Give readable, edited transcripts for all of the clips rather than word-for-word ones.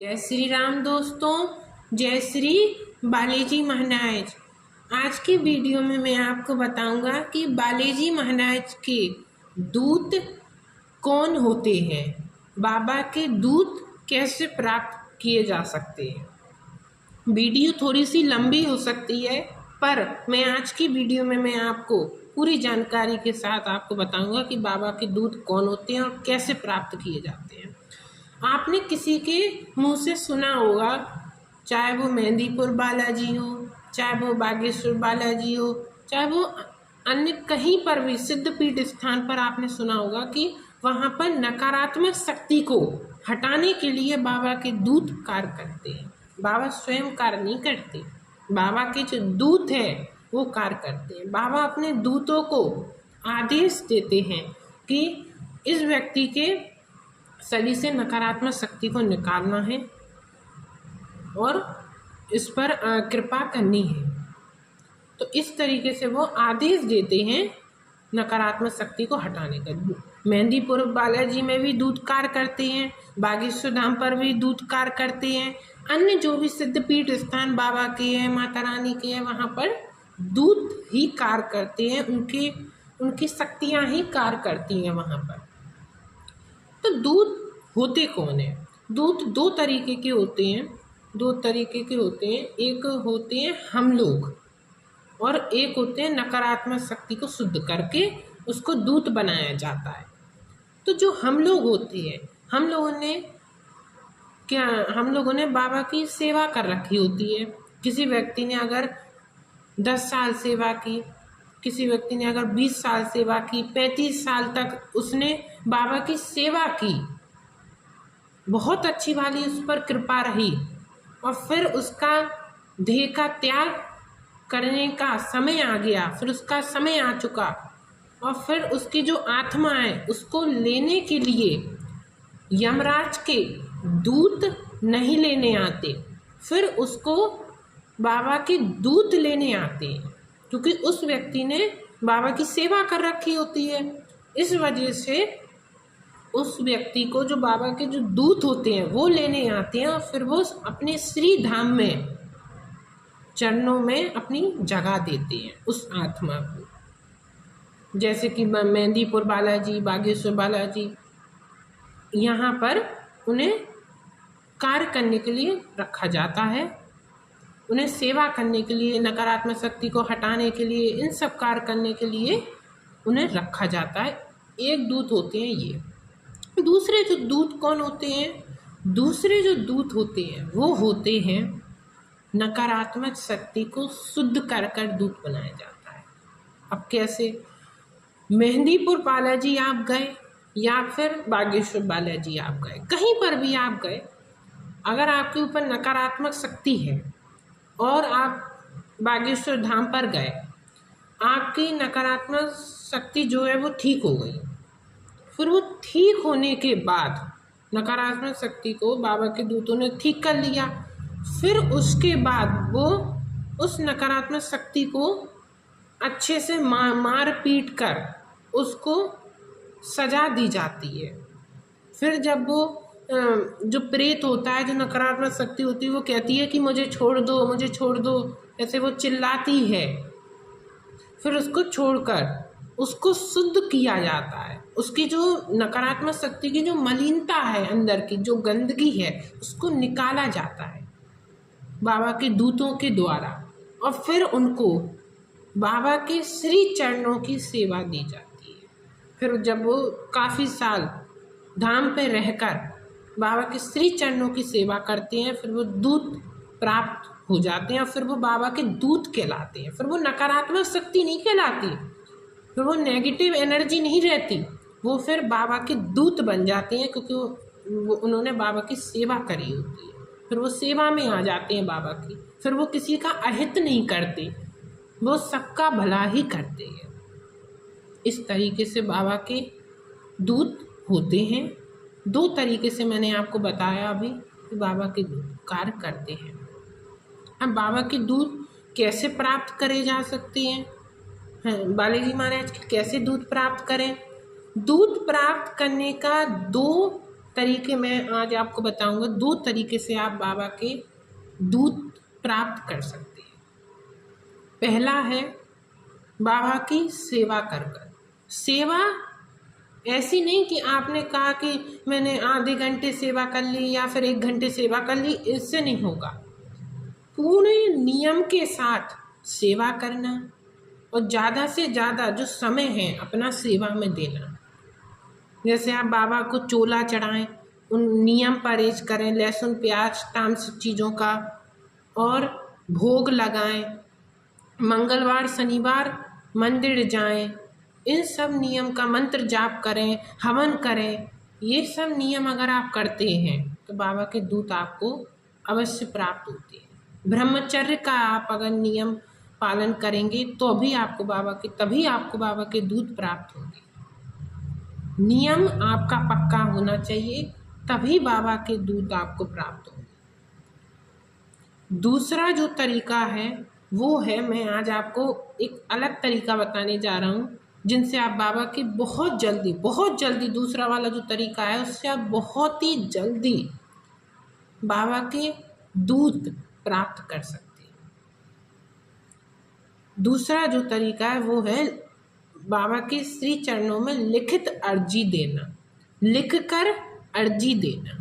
जय श्री राम दोस्तों, जय श्री बालाजी महाराज। आज की वीडियो में मैं आपको बताऊंगा कि बालाजी महाराज के दूत कौन होते हैं, बाबा के दूत कैसे प्राप्त किए जा सकते हैं। वीडियो थोड़ी सी लंबी हो सकती है, पर मैं आज की वीडियो में मैं आपको पूरी जानकारी के साथ आपको बताऊंगा कि बाबा के दूत कौन होते हैं और कैसे प्राप्त किए जाते हैं। आपने किसी के मुंह से सुना होगा, चाहे वो मेहंदीपुर बालाजी हो, चाहे वो बागेश्वर बालाजी हो, चाहे वो अन्य कहीं पर भी सिद्धपीठ स्थान पर आपने सुना होगा कि वहाँ पर नकारात्मक शक्ति को हटाने के लिए बाबा के दूत कार्य करते हैं। बाबा स्वयं कार्य नहीं करते, बाबा के जो दूत है वो कार्य करते हैं। बाबा अपने दूतों को आदेश देते हैं कि इस व्यक्ति के शरीर से नकारात्मक शक्ति को निकालना है और इस पर कृपा करनी है। तो इस तरीके से वो आदेश देते हैं नकारात्मक शक्ति को हटाने का। मेहंदीपुर बालाजी में भी दूत कार्य करते हैं, बागेश्वर धाम पर भी दूत कार्य करते हैं, अन्य जो भी सिद्धपीठ स्थान बाबा के हैं, माता रानी के हैं, वहाँ पर दूत ही कार्य करते हैं, उनकी शक्तियाँ ही कार्य करती हैं वहाँ पर। तो दूत होते कौन है? दूत दो तरीके के होते हैं, एक होते हैं हम लोग और एक होते हैं नकारात्मक शक्ति को शुद्ध करके उसको दूत बनाया जाता है। तो जो हम लोग होते हैं, हम लोगों ने बाबा की सेवा कर रखी होती है। किसी व्यक्ति ने अगर 10 साल सेवा की, किसी व्यक्ति ने अगर 20 साल सेवा की, 35 साल तक उसने बाबा की सेवा की, बहुत अच्छी वाली उस पर कृपा रही और फिर उसका देह का त्याग करने का समय आ गया, फिर उसका समय आ चुका और फिर उसकी जो आत्मा है उसको लेने के लिए यमराज के दूत नहीं लेने आते, फिर उसको बाबा के दूत लेने आते हैं, क्योंकि उस व्यक्ति ने बाबा की सेवा कर रखी होती है। इस वजह से उस व्यक्ति को जो बाबा के जो दूत होते हैं वो लेने आते हैं और फिर वो अपने श्री धाम में चरणों में अपनी जगह देते हैं उस आत्मा को। जैसे कि मेहंदीपुर बालाजी, बागेश्वर बालाजी, यहाँ पर उन्हें कार्य करने के लिए रखा जाता है, उन्हें सेवा करने के लिए, नकारात्मक शक्ति को हटाने के लिए, इन सब कार्य करने के लिए उन्हें रखा जाता है। एक दूत होते हैं ये। दूसरे जो दूत कौन होते हैं? दूसरे जो दूत होते हैं वो होते हैं नकारात्मक शक्ति को शुद्ध कर कर दूत बनाया जाता है। अब कैसे? मेहंदीपुर बालाजी आप गए या फिर बागेश्वर बालाजी आप गए, कहीं पर भी आप गए, अगर आपके ऊपर नकारात्मक शक्ति है और आप बागेश्वर धाम पर गए, आपकी नकारात्मक शक्ति जो है वो ठीक हो गई। फिर वो ठीक होने के बाद नकारात्मक शक्ति को बाबा के दूतों ने ठीक कर लिया, फिर उसके बाद वो उस नकारात्मक शक्ति को अच्छे से मार पीट कर उसको सजा दी जाती है। फिर जब वो जो प्रेत होता है, जो नकारात्मक शक्ति होती है, वो कहती है कि मुझे छोड़ दो, मुझे छोड़ दो, ऐसे वो चिल्लाती है, फिर उसको छोड़कर उसको शुद्ध किया जाता है। उसकी जो नकारात्मक शक्ति की जो मलिनता है, अंदर की जो गंदगी है, उसको निकाला जाता है बाबा के दूतों के द्वारा और फिर उनको बाबा के श्री चरणों की सेवा दी जाती है। फिर जब वो काफ़ी साल धाम पे रहकर बाबा के श्री चरणों की सेवा करते हैं, फिर वो दूत प्राप्त हो जाते हैं और फिर वो बाबा के दूत कहलाते हैं। फिर वो नकारात्मक शक्ति नहीं कहलाती, फिर वो नेगेटिव एनर्जी नहीं रहती, वो फिर बाबा के दूत बन जाते हैं, क्योंकि वो उन्होंने बाबा की सेवा करी होती है। फिर वो सेवा में आ जाते हैं बाबा की, फिर वो किसी का अहित नहीं करते, वो सबका भला ही करते हैं। इस तरीके से बाबा के दूत होते हैं। दो तरीके से मैंने आपको बताया अभी कि बाबा के दूत कार्य करते हैं। अब बाबा के दूत कैसे प्राप्त करे जा सकते हैं? बालाजी महाराज के कैसे दूत प्राप्त करें? दूत प्राप्त करने का दो तरीके मैं आज आपको बताऊंगा। 2 तरीके से आप बाबा के दूध प्राप्त कर सकते हैं। पहला है बाबा की सेवा कर कर। सेवा ऐसी नहीं कि आपने कहा कि मैंने आधे घंटे सेवा कर ली या फिर 1 घंटे सेवा कर ली, इससे नहीं होगा। पूरे नियम के साथ सेवा करना और ज़्यादा से ज़्यादा जो समय है अपना सेवा में देना। जैसे आप बाबा को चोला चढ़ाएं, उन नियम परहेज करें, लहसुन प्याज तामसिक चीज़ों का, और भोग लगाएं, मंगलवार शनिवार मंदिर जाएं, इन सब नियम का मंत्र जाप करें, हवन करें। ये सब नियम अगर आप करते हैं तो बाबा के दूत आपको अवश्य प्राप्त होते हैं। ब्रह्मचर्य का आप अगर नियम पालन करेंगे तो भी आपको तभी आपको बाबा के दूत प्राप्त होंगे। नियम आपका पक्का होना चाहिए, तभी बाबा के दूत आपको प्राप्त होंगे। दूसरा जो तरीका है वो है, मैं आज आपको एक अलग तरीका बताने जा रहा हूँ जिनसे आप बाबा की बहुत जल्दी दूसरा वाला जो तरीका है उससे आप बहुत ही जल्दी बाबा के दूत प्राप्त कर सकते हैं। दूसरा जो तरीका है वो है बाबा के श्री चरणों में लिखित अर्जी देना, लिखकर अर्जी देना।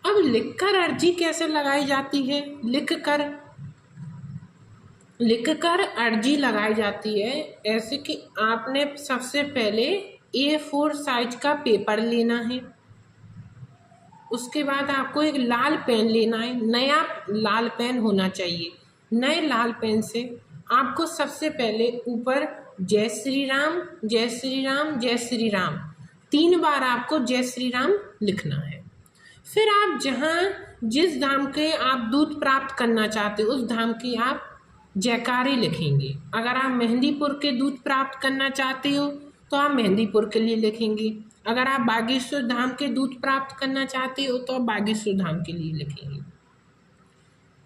अब लिखकर अर्जी कैसे लगाई जाती है? लिखकर अर्जी लगाई जाती है ऐसे कि आपने सबसे पहले A4 साइज का पेपर लेना है। उसके बाद आपको एक लाल पेन लेना है, नया लाल पेन होना चाहिए। नए लाल पेन से आपको सबसे पहले ऊपर जय श्री राम जय श्री राम जय श्री राम 3 बार आपको जय श्री राम लिखना है। फिर आप जिस धाम के आप दूत प्राप्त करना चाहते हो उस धाम की आप जयकारे लिखेंगे। अगर आप मेहंदीपुर के दूत प्राप्त करना चाहते हो तो आप मेहंदीपुर के लिए लिखेंगे। अगर आप बागेश्वर धाम के दूत प्राप्त करना चाहते हो तो आप बागेश्वर धाम के लिए लिखेंगे।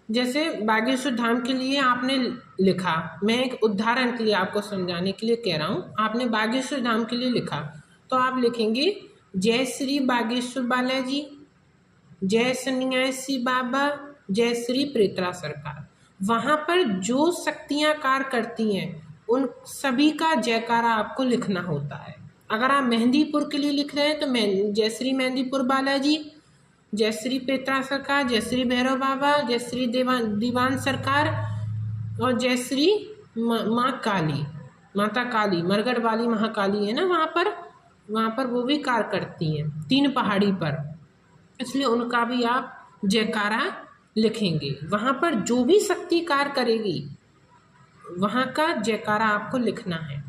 जैसे बागेश्वर धाम के लिए आपने लिखा, मैं एक उदाहरण के लिए आपको समझाने के लिए कह रहा हूँ। आपने बागेश्वर धाम के लिए लिखा तो आप लिखेंगे जय श्री बागेश्वर बालाजी, जय सन्यासी बाबा, जय श्री प्रेतरा सरकार। वहाँ पर जो शक्तियाँ कार्य करती हैं उन सभी का जयकारा आपको लिखना होता है। अगर आप मेहंदीपुर के लिए लिख रहे हैं तो जय श्री मेहंदीपुर बालाजी, जय श्री प्रेतरा सरकार, जय श्री भैरव बाबा, जय श्री दीवान सरकार और जय श्री माता काली, मरगढ़ वाली महाकाली है ना, वहाँ पर वो भी कार्य करती हैं 3 पहाड़ी पर, इसलिए उनका भी आप जयकारा लिखेंगे। वहाँ पर जो भी शक्ति कार्य करेगी वहाँ का जयकारा आपको लिखना है।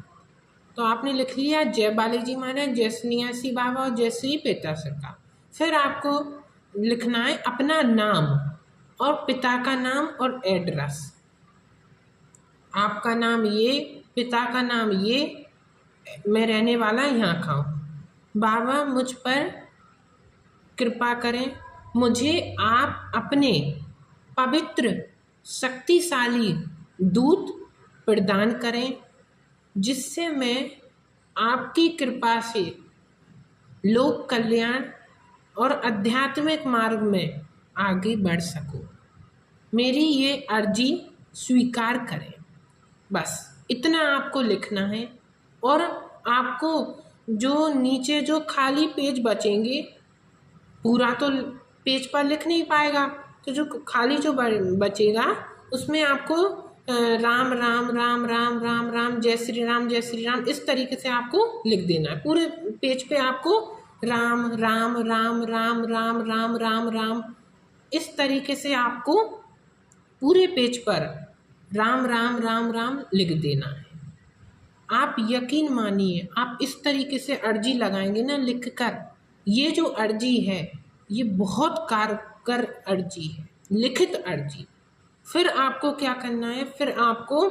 तो आपने लिख लिया जय बालाजी महाराज, जय सन्यासी बाबा और जय श्री प्रेतरा सरकार। फिर आपको लिखना है अपना नाम और पिता का नाम और एड्रेस। आपका नाम ये, पिता का नाम ये, मैं रहने वाला यहाँ का हूँ। बाबा मुझ पर कृपा करें, मुझे आप अपने पवित्र शक्तिशाली दूत प्रदान करें जिससे मैं आपकी कृपा से लोक कल्याण और आध्यात्मिक मार्ग में आगे बढ़ सकूं। मेरी ये अर्जी स्वीकार करें। बस इतना आपको लिखना है। और आपको जो नीचे जो खाली पेज बचेंगे, पूरा तो पेज पर लिख नहीं पाएगा, तो जो खाली जो बचेगा उसमें आपको राम राम राम राम राम राम जय श्री राम इस तरीके से आपको लिख देना है। पूरे पेज पे आपको राम राम राम राम राम राम राम राम इस तरीके से आपको पूरे पेज पर राम राम राम राम लिख देना है। आप यकीन मानिए, आप इस तरीके से अर्जी लगाएंगे ना लिखकर, ये जो अर्जी है ये बहुत कारगर अर्जी है, लिखित अर्जी। फिर आपको क्या करना है, फिर आपको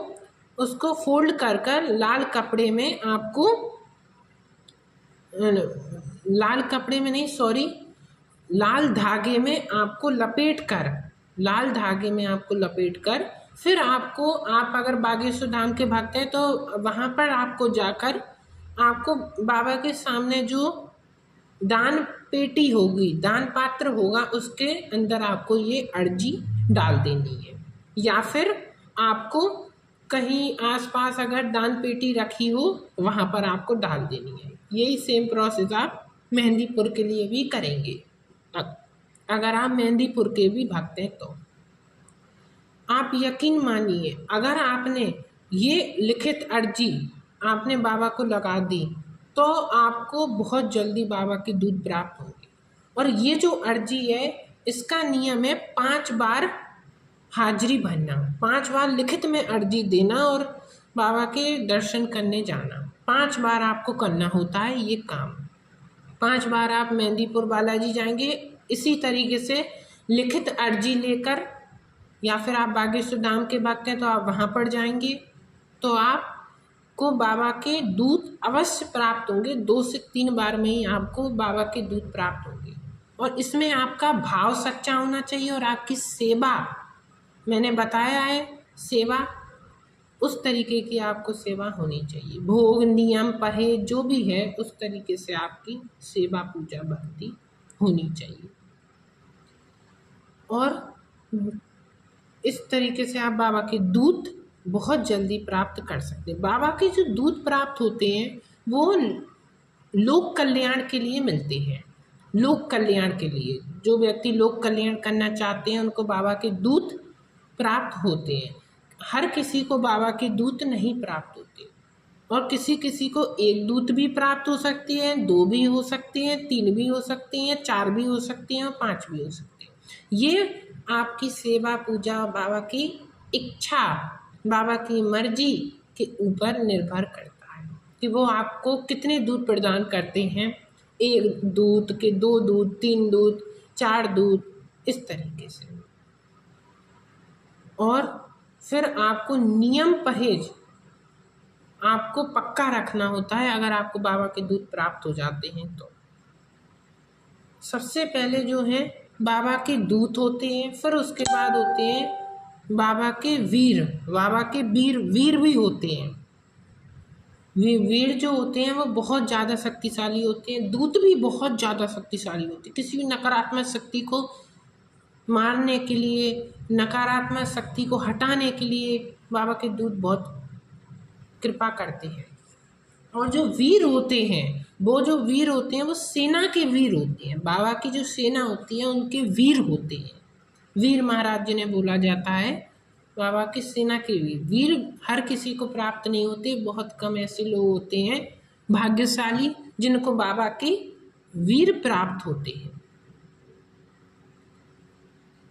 उसको फोल्ड कर कर लाल कपड़े में आपको, लाल कपड़े में नहीं सॉरी, लाल धागे में आपको लपेट कर, लाल धागे में आपको लपेट कर फिर आपको, आप अगर बागेश्वर धाम के भक्त हैं तो वहाँ पर आपको जाकर आपको बाबा के सामने जो दान पेटी होगी, दान पात्र होगा, उसके अंदर आपको ये अर्जी डाल देनी है। या फिर आपको कहीं आसपास अगर दान पेटी रखी हो वहाँ पर आपको डाल देनी है। यही सेम प्रोसेस आप मेहंदीपुर के लिए भी करेंगे अगर आप मेहंदीपुर के भी भक्त हैं तो। आप यकीन मानिए, अगर आपने ये लिखित अर्जी आपने बाबा को लगा दी तो आपको बहुत जल्दी बाबा की दूध प्राप्त होगी। और ये जो अर्जी है इसका नियम है 5 बार हाजिरी भरना, 5 बार लिखित में अर्जी देना और बाबा के दर्शन करने जाना। 5 बार आपको करना होता है ये काम। 5 बार आप मेहंदीपुर बालाजी जाएंगे इसी तरीके से लिखित अर्जी लेकर, या फिर आप बागेश्वर धाम के भक्त हैं तो आप वहाँ पर जाएंगे तो आपको बाबा के दूध अवश्य प्राप्त होंगे। 2 से 3 बार में ही आपको बाबा के दूध प्राप्त होंगे। और इसमें आपका भाव सच्चा होना चाहिए और आपकी सेवा, मैंने बताया है सेवा, उस तरीके की आपको सेवा होनी चाहिए। भोग नियम परहेज जो भी है उस तरीके से आपकी सेवा पूजा भक्ति होनी चाहिए। और इस तरीके से आप बाबा के दूध बहुत जल्दी प्राप्त कर सकते हैं। बाबा के जो दूध प्राप्त होते हैं वो लोक कल्याण के लिए मिलते हैं। लोक कल्याण के लिए जो व्यक्ति लोक कल्याण करना चाहते हैं उनको बाबा के दूध प्राप्त होते हैं। हर किसी को बाबा के दूत नहीं प्राप्त होते और किसी किसी को एक दूत भी प्राप्त हो सकती है, 2 भी हो सकती हैं, 3 भी हो सकती हैं, 4 भी हो सकती हैं और 5 भी हो सकती हैं। ये आपकी सेवा पूजा बाबा की इच्छा, बाबा की मर्जी के ऊपर निर्भर करता है कि वो आपको कितने दूध प्रदान करते हैं। 1 दूध के 2 दूध, 3 दूध, 4 दूध, इस तरीके से। और फिर आपको नियम परहेज आपको पक्का रखना होता है अगर आपको बाबा के दूध प्राप्त हो जाते हैं तो। सबसे पहले जो है बाबा के दूत होते हैं, फिर उसके बाद होते हैं बाबा के वीर। बाबा के वीर भी होते हैं। वीर जो होते हैं वो बहुत ज़्यादा शक्तिशाली होते हैं। दूत भी बहुत ज़्यादा शक्तिशाली होते हैं। किसी भी नकारात्मक शक्ति को मारने के लिए, नकारात्मक शक्ति को हटाने के लिए बाबा के दूत बहुत कृपा करते हैं। और जो वीर होते हैं वो सेना के वीर होते हैं। बाबा की जो सेना होती है उनके वीर होते हैं। वीर महाराज जिन्हें बोला जाता है बाबा की सेना के वीर हर किसी को प्राप्त नहीं होते। बहुत कम ऐसे लोग होते हैं भाग्यशाली जिनको बाबा के वीर प्राप्त होते हैं।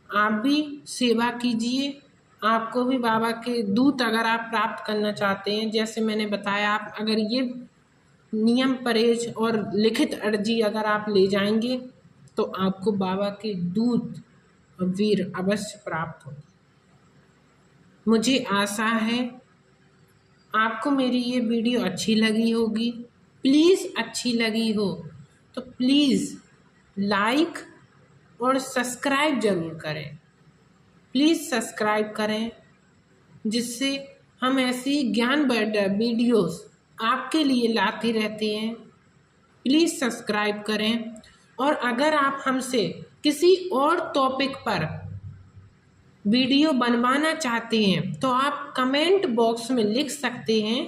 आप भी सेवा कीजिए। आपको भी बाबा के दूत अगर आप प्राप्त करना चाहते हैं, जैसे मैंने बताया, आप अगर ये नियम परहेज और लिखित अर्जी अगर आप ले जाएंगे तो आपको बाबा के दूत और वीर अवश्य प्राप्त होंगे। मुझे आशा है आपको मेरी ये वीडियो अच्छी लगी होगी। प्लीज़ अच्छी लगी हो तो प्लीज़ लाइक और सब्सक्राइब ज़रूर करें। प्लीज़ सब्सक्राइब करें जिससे हम ऐसी ज्ञानवर्धक वीडियोस आपके लिए लाते रहते हैं। प्लीज़ सब्सक्राइब करें। और अगर आप हमसे किसी और टॉपिक पर वीडियो बनवाना चाहते हैं तो आप कमेंट बॉक्स में लिख सकते हैं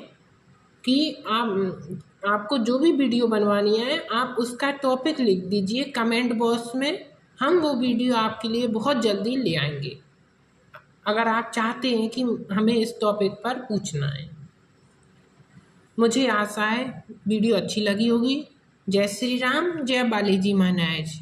कि आपको जो भी वीडियो बनवानी है आप उसका टॉपिक लिख दीजिए कमेंट बॉक्स में। हम वो वीडियो आपके लिए बहुत जल्दी ले आएंगे अगर आप चाहते हैं कि हमें इस टॉपिक पर पूछना है। मुझे आशा है वीडियो अच्छी लगी होगी। जय श्री राम, जय बालाजी महाराज।